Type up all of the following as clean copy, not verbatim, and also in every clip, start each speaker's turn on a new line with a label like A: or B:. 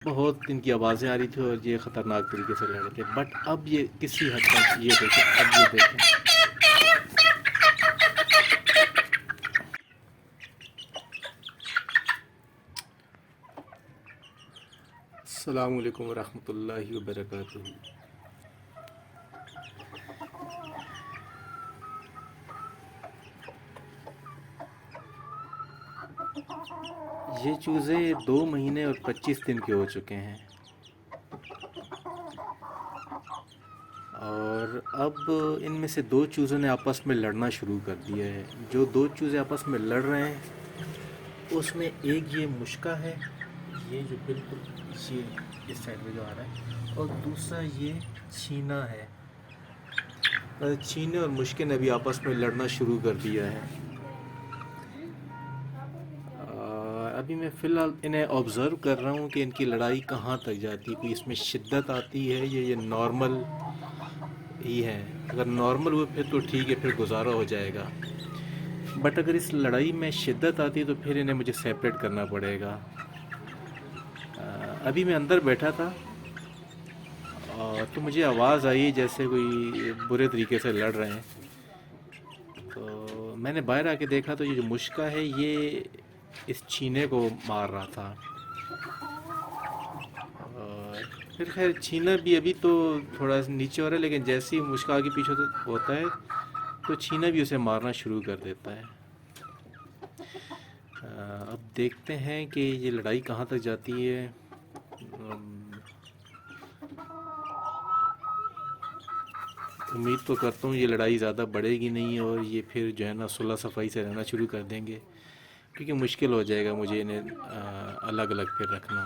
A: बहुत इनकी आवाज़ें आ रही थी और ये ख़तरनाक तरीके से लड़ रहे थे। बट अब ये किसी हद तक, ये देखें, अब ये देखें। अस्सलामु अलैकुम वरहमतुल्लाहि वबरकातुहू। ये चूज़े 2 महीने और 25 दिन के हो चुके हैं और अब इनमें से 2 चूज़ों ने आपस में लड़ना शुरू कर दिया है। जो 2 चूज़े आपस में लड़ रहे हैं उसमें एक ये मुश्का है, ये जो बिल्कुल ये इस साइड में जो आ रहा है, और दूसरा ये छीना है। छीने और मुश्के ने भी आपस में लड़ना शुरू कर दिया है। अभी मैं फ़िलहाल इन्हें ऑब्ज़र्व कर रहा हूँ कि इनकी लड़ाई कहाँ तक जाती है, कोई इसमें शिद्दत आती है या ये नॉर्मल ही है। अगर नॉर्मल हुए फिर तो ठीक है, फिर गुजारा हो जाएगा। बट अगर इस लड़ाई में शिद्दत आती है तो फिर इन्हें मुझे सेपरेट करना पड़ेगा। अभी मैं अंदर बैठा था और तो मुझे आवाज़ आई जैसे कोई बुरे तरीके से लड़ रहे हैं। तो मैंने बाहर आके देखा तो ये जो मुश्का है ये इस छीने को मार रहा था। और फिर खैर छीना भी अभी तो थोड़ा नीचे हो रहा है, लेकिन जैसे ही मुश्का आगे पीछे होता है तो छीना भी उसे मारना शुरू कर देता है। अब देखते हैं कि ये लड़ाई कहाँ तक जाती है। उम्मीद तो करता हूँ ये लड़ाई ज़्यादा बढ़ेगी नहीं और ये फिर जो है ना सुलह सफाई से रहना शुरू कर देंगे, क्योंकि मुश्किल हो जाएगा मुझे इन्हें अलग अलग फिर रखना।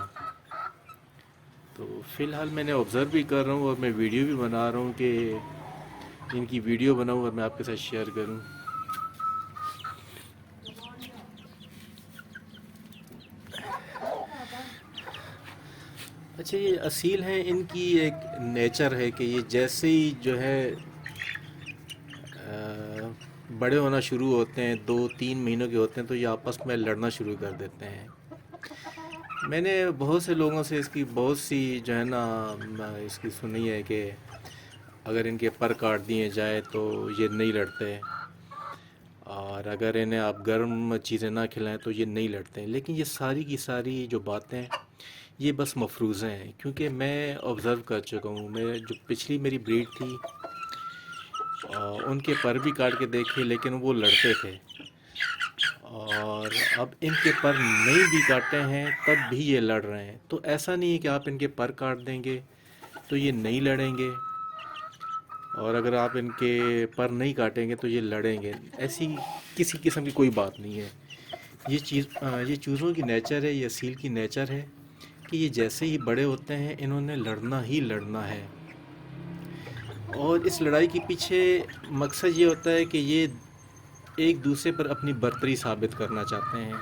A: तो फ़िलहाल मैंने ऑब्ज़र्व भी कर रहा हूँ और मैं वीडियो भी बना रहा हूँ कि इनकी वीडियो बनाऊँ और मैं आपके साथ शेयर करूँ। अच्छा, ये असील हैं, इनकी एक नेचर है कि ये जैसे ही जो है बड़े होना शुरू होते हैं, 2-3 महीनों के होते हैं, तो ये आपस में लड़ना शुरू कर देते हैं। मैंने बहुत से लोगों से इसकी बहुत सी जो है ना इसकी सुनी है कि अगर इनके पर काट दिए जाए तो ये नहीं लड़ते, और अगर इन्हें आप गर्म चीज़ें ना खिलाएं तो ये नहीं लड़ते हैं। लेकिन ये सारी की सारी जो बातें ये बस मफरूज़े हैं, क्योंकि मैं ऑब्ज़र्व कर चुका हूँ। मैं जो पिछली मेरी ब्रीड थी उनके पर भी काट के देखे, लेकिन वो लड़ते थे। और अब इनके पर नहीं भी काटे हैं तब भी ये लड़ रहे हैं। तो ऐसा नहीं है कि आप इनके पर काट देंगे तो ये नहीं लड़ेंगे, और अगर आप इनके पर नहीं काटेंगे तो ये लड़ेंगे। ऐसी किसी किस्म की कोई बात नहीं है। ये चूज़ों की नेचर है, ये असील की नेचर है कि ये जैसे ही बड़े होते हैं इन्होंने लड़ना ही लड़ना है। और इस लड़ाई के पीछे मकसद ये होता है कि ये एक दूसरे पर अपनी बर्तरी साबित करना चाहते हैं।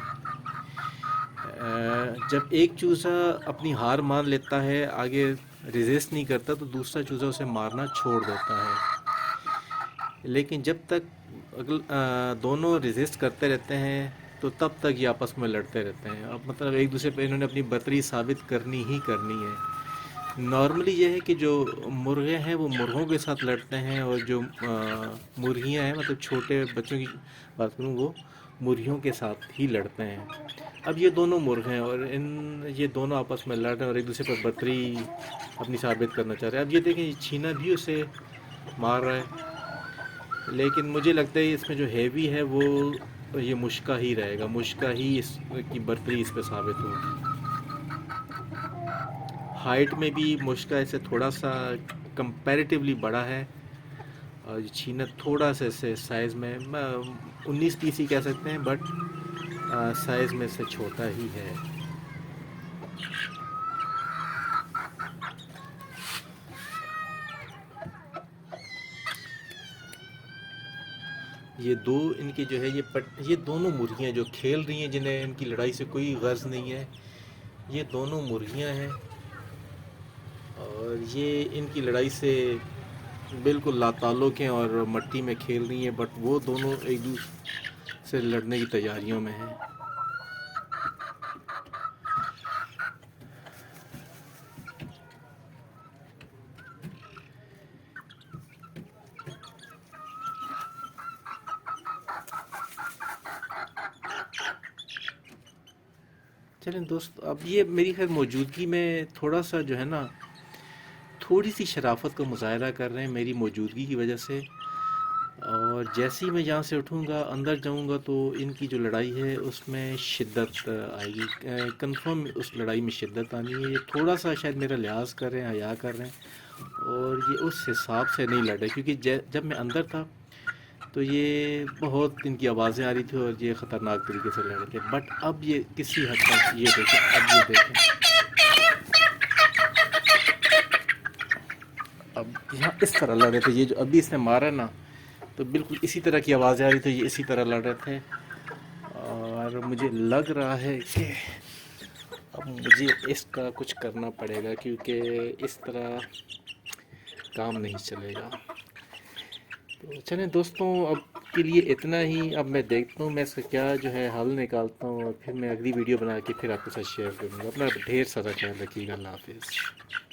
A: जब एक चूज़ा अपनी हार मान लेता है, आगे रेजिस्ट नहीं करता, तो दूसरा चूज़ा उसे मारना छोड़ देता है। लेकिन जब तक दोनों रेजिस्ट करते रहते हैं तो तब तक ये आपस में लड़ते रहते हैं। अब मतलब एक दूसरे पे इन्होंने अपनी बर्तरी साबित करनी ही करनी है। नॉर्मली ये है कि जो मुर्गे हैं वो मुर्गों के साथ लड़ते हैं, और जो मुर्गियां हैं, मतलब छोटे बच्चों की बात करूँ, वो मुर्गियों के साथ ही लड़ते हैं। अब ये दोनों मुर्ग हैं और ये दोनों आपस में लड़ रहे हैं और एक दूसरे पर बर्तरी अपनी साबित करना चाह रहे हैं। अब ये देखें, ये छीना भी उसे मार रहा है, लेकिन मुझे लगता है इसमें जो हैवी है वो ये मुश्का ही रहेगा। मुश्का ही इसकी बर्तरी इस पे साबित होगी। हाइट में भी मुश्का ऐसे थोड़ा सा कंपैरेटिवली बड़ा है, और छीना थोड़ा सा ऐसे साइज़ में 19-20 ही कह सकते हैं, बट साइज़ में से छोटा ही है। ये दो इनके जो है ये दोनों मुर्गियाँ जो खेल रही हैं, जिन्हें इनकी लड़ाई से कोई गर्ज नहीं है, ये दोनों मुर्गियाँ हैं और ये इनकी लड़ाई से बिल्कुल लाताल्लुक़ हैं और मट्टी में खेल रही हैं। बट वो दोनों एक दूसरे से लड़ने की तैयारियों में हैं। चलें दोस्त, अब ये मेरी खैर मौजूदगी में थोड़ा सा जो है ना, थोड़ी सी शराफत का मुजाहरा कर रहे हैं मेरी मौजूदगी की वजह से। और जैसे ही मैं यहाँ से उठूँगा अंदर जाऊँगा तो इनकी जो लड़ाई है उसमें शिद्दत आएगी, कंफर्म उस लड़ाई में शिद्दत आनी है। ये थोड़ा सा शायद मेरा लिहाज कर रहे हैं, हया कर रहे हैं, और ये उस हिसाब से नहीं लड़ रहे, क्योंकि जब मैं अंदर था तो ये बहुत इनकी आवाज़ें आ रही थी और ये ख़तरनाक तरीके से लड़ रहे थे। बट अब ये किसी हद तक, ये देखें, अब ये देखें, अब यहाँ इस तरह लड़ रहे थे। ये जो अभी इसने मारा ना, तो बिल्कुल इसी तरह की आवाज़ें आ रही थी, ये इसी तरह लड़ रहे थे। और मुझे लग रहा है कि अब मुझे इसका कुछ करना पड़ेगा, क्योंकि इस तरह काम नहीं चलेगा। तो चलें दोस्तों, अब के लिए इतना ही। अब मैं देखता हूँ मैं इसका क्या जो है हल निकालता हूँ, और फिर मैं अगली वीडियो बना के फिर आपके साथ शेयर करूँगा। अपना ढेर सारा ख्याल रखिएगा। अल्लाह हाफिज़।